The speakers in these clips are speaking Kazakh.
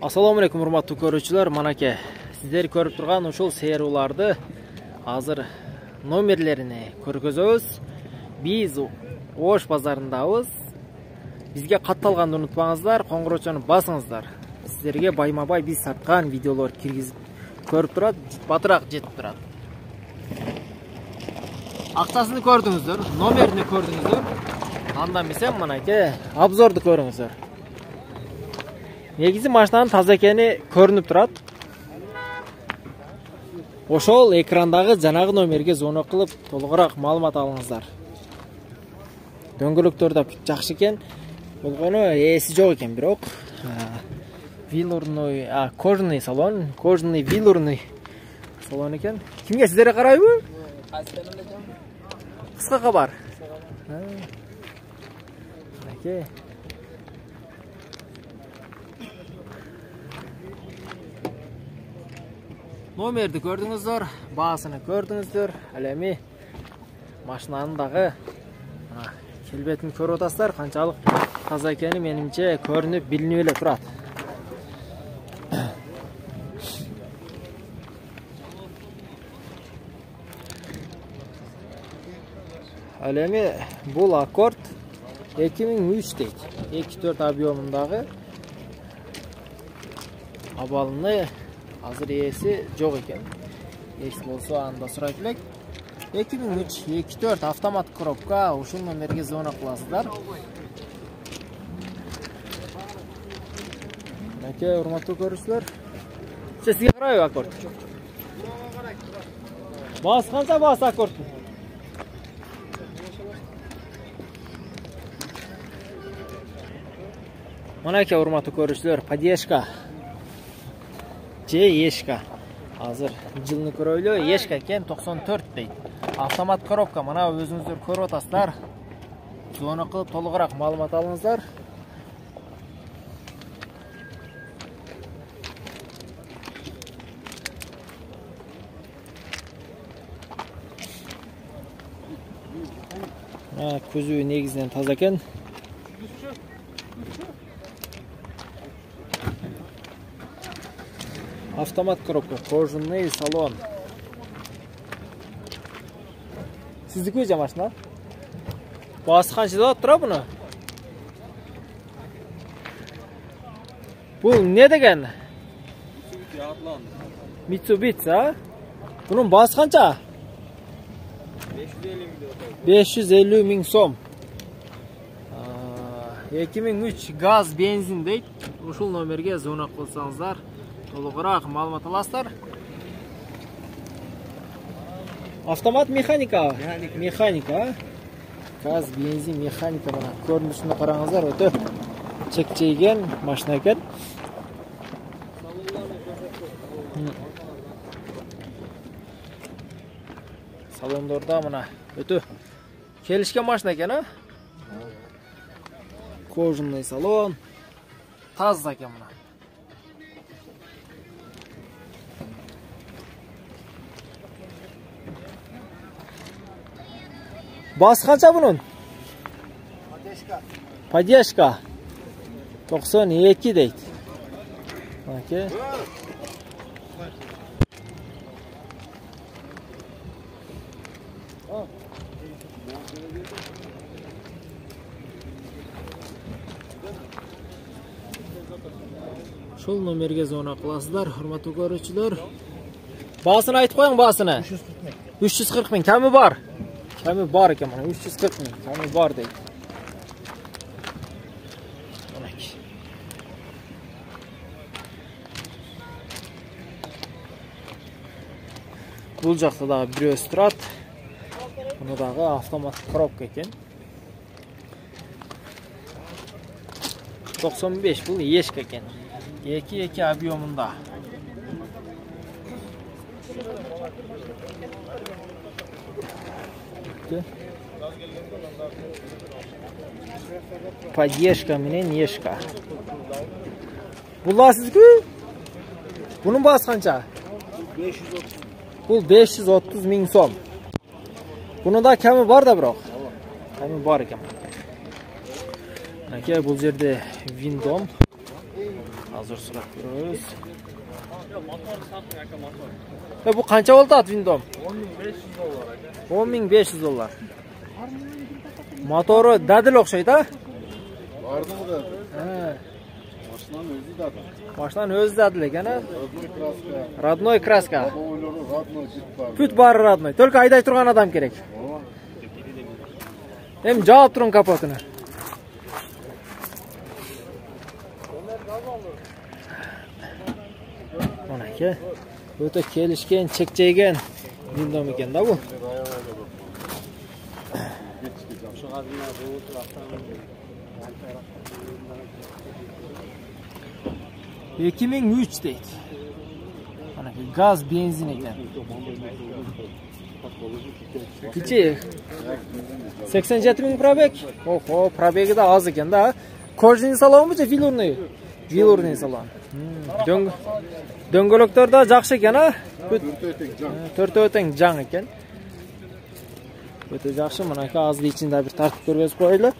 Assalamu alaikum урматтуу көрүүчүлөр. Манаке, сиздер көрүп турган ушул серууларды азыр номерлеrini көргөзөбүз. Биз Ош базарындабыз. Бизге катталганды унутпаңыздар, коңгуроочону басыңыздар. Сиздерге байма-бай биз саткан видеолор киргизип көрүп турат, батыраак жетип турат. Акчасын көрдүңүздөр, номерин көрдүңүздөр. Анда эмесе манаке обзорду көрүңүздөр. Негизи машинанын таза экени көрүнүп турат. Ошол экрандагы жанагы номерге звонок кылып, толугураак маалымат алыңыздар. Дөңгөлөктөр да жакшы экен. Болгону ээси жок экен, бирок вилурный, кожаный салон, кожаный вилурный салон экен. Кимге, сиздерге карайбы? Кыска кабар. Оке. Номерди көрдүңүздөр, баасыны көрдүңүздөр. Ал эми машинанын дагы келбетин көрүп атасыздар. Канчалык таза экени менимче көрүнүп, билинип эле турат. Ал эми бул Аккорд 2003 дейт. 2.4 объемундагы абалыны азыр ээси жок экен. Ээси болсо анда сурайт элек. 2003 2.4 автомат коробка, ушул номерге звонок кыласыздар. Мынакей урматтуу көрүүчүлөр. Сизге карайбы Аккорд? Баасы канча баасы Аккордтун? Мынакей урматтуу көрүүчүлөр, поддержка же Ешка. Азыр жылны көрөлү. Ешка экен, 94 дейт. Автомат коробка, мына өзүңүздөр көрүп атасыздар. Звонок кылып толугураак маалымат алыңыздар. Көзү негизинен таза экен. Автомат коробка, кожаный салон. Сиздики же машина? Баасы канча деп тура буну? Бул не деген? Mitsubishi, а? Бунун баасы канча? 550 миң сом. 2003 газ, бензин дейт. Ушул номерге звонок кылсаңыздар, толугураак маалымат аласыздар. Автомат механика. Механика. Газ, бензин, механика. Мына көрүнүшүнө караңыздар, өтө чекчейген машина экен. Салондорда мына өтө келишкен машина экен, а? Кожаный салон. Таза экен мына. Баасы канча бунун? Поддержка. 92 дейт. Оке. Шул номерге звонок кыласыздар, урматтуу көрүүчүлөр. Баасын айтып коюң, баасыны. 340 миң, кеми бар? Кеми бар экен, мына 340 миң, кеми бар дейт. Бул жакта дагы бирөөсү турат. Муну дагы автомат коробка экен. 95, бул Ешка экен. 2.2 объемунда. Поддержка менен Ешка. Бул сизги? Бунун баасы канча? 530. Бул 530 миң сом. Бунун кеми бар да бирок. Кеми бар экен. Аке, бул жерде виндом. Azır suraq ko'ramiz. Bu qancha bo'ladi Windom? 10.500 dollar. Motori dadil o'xshaydi, ha? Vardımı da. Ha. Maşınan özü de adam. Mashinaning o'zi dadil ekan, ha? Родной краска. Родной kraska. Babao'ylari родной jip var. Put bari родной. Только ayday turgan adam kerak. Hem javob turing kapotini. Mana aka, o'ta kelishgan, chekchaygan Windom ekan-da bu. Bu 2003 deydi. Mana gaz, benzin ekan. Kichik. 87 ming probeg. Oho, probegi da oz ekan-da. Kojniy salonmi-chi, vilurniy? Vilurniy salon. Döngölöklarda жақсы ekan, ha? Төртөө өтең жаң ekan. Өтө жақсы, mana aka azli içinde bir tartib ko'rgazib qo'yaylik.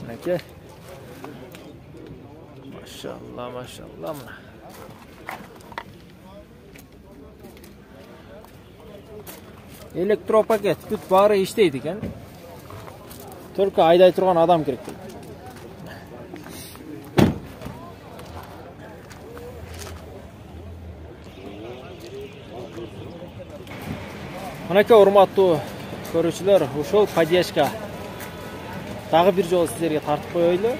Mana aka. Maşallah, maşallah mana. Elektropaket, put bari ishtaydi ekan. Только ayday turgan adam kerak. Mana aka, hurmatli ko'ruvchilar, uşol podдержка tag'i bir jol sizlarga tartib qo'yaylik.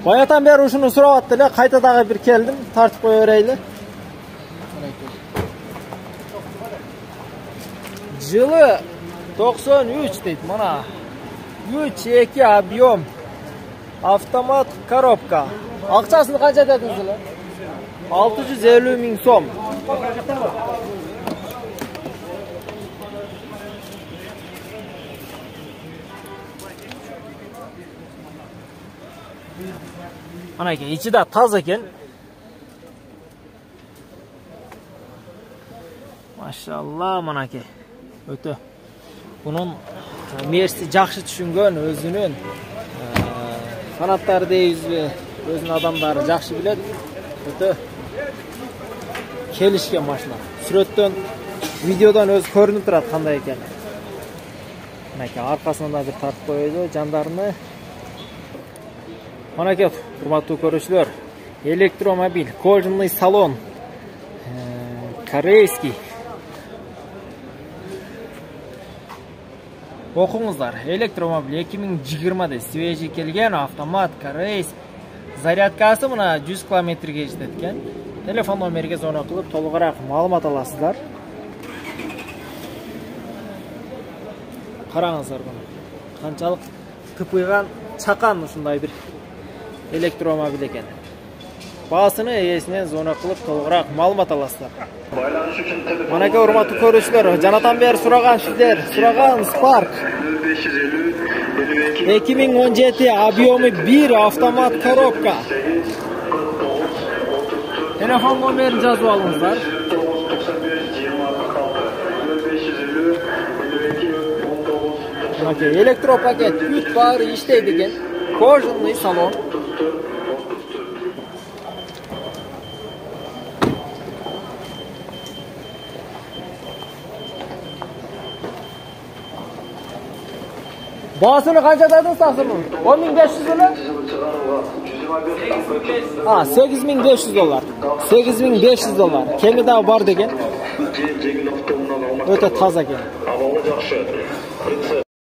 Boyatan beri uşunu so'rayaptilar, qayta tag'i bir keldim, tartib qo'yaveraylik. Jili 93 deydi mana. 3-2 объем. Avtomat korobka. Aqchasini qancha dedingizlar? 650 ming so'm. Mana aka, ichida toza ekan. Maşallah mana aka. O'ta. Bunun mersi yaxshi tushungan, o'zining fanatlari deyizmi, o'zining odamlari yaxshi biladi. O'ta kelishgan mashina. Suratdan, videodan o'zi ko'rinib turadi qanday ekan. Mana aka, orqasidan bir tartib qo'yadi jandarni. Mana aka, hurmatli ko'ruvchilar, elektromobil, kojniy salon, koreyskiy. O'qingizlar, elektromobil 2020 da sveji kelgan, avtomat, koreys. Zaryadkasi mana 100 kilometrga yetgan. Telefon nomeriga zo'na qilib to'liqroq ma'lumot olasizlar. Qarangizlar buni. Qanchalik qipiygan, chaqan shunday bir elektromobil ekan. Bahasini egasidan zo'na qilib to'liqroq ma'lumot olasizlar. Mana aka, hurmatli ko'ruvchilar, janotan beri so'ragan Spark 2017 объемы 1 avtomat korobka. Telefon nomerini yozib olingizlar. Mana aka, elektropaket 3 bari ishlaydi ekan. Kojniy salon. Bahasını qancha dediniz taqsimini? 10.500 dolar? 8.500 dolar. 8.500 dolar. Kemida bor degan. O'ta toza ekan.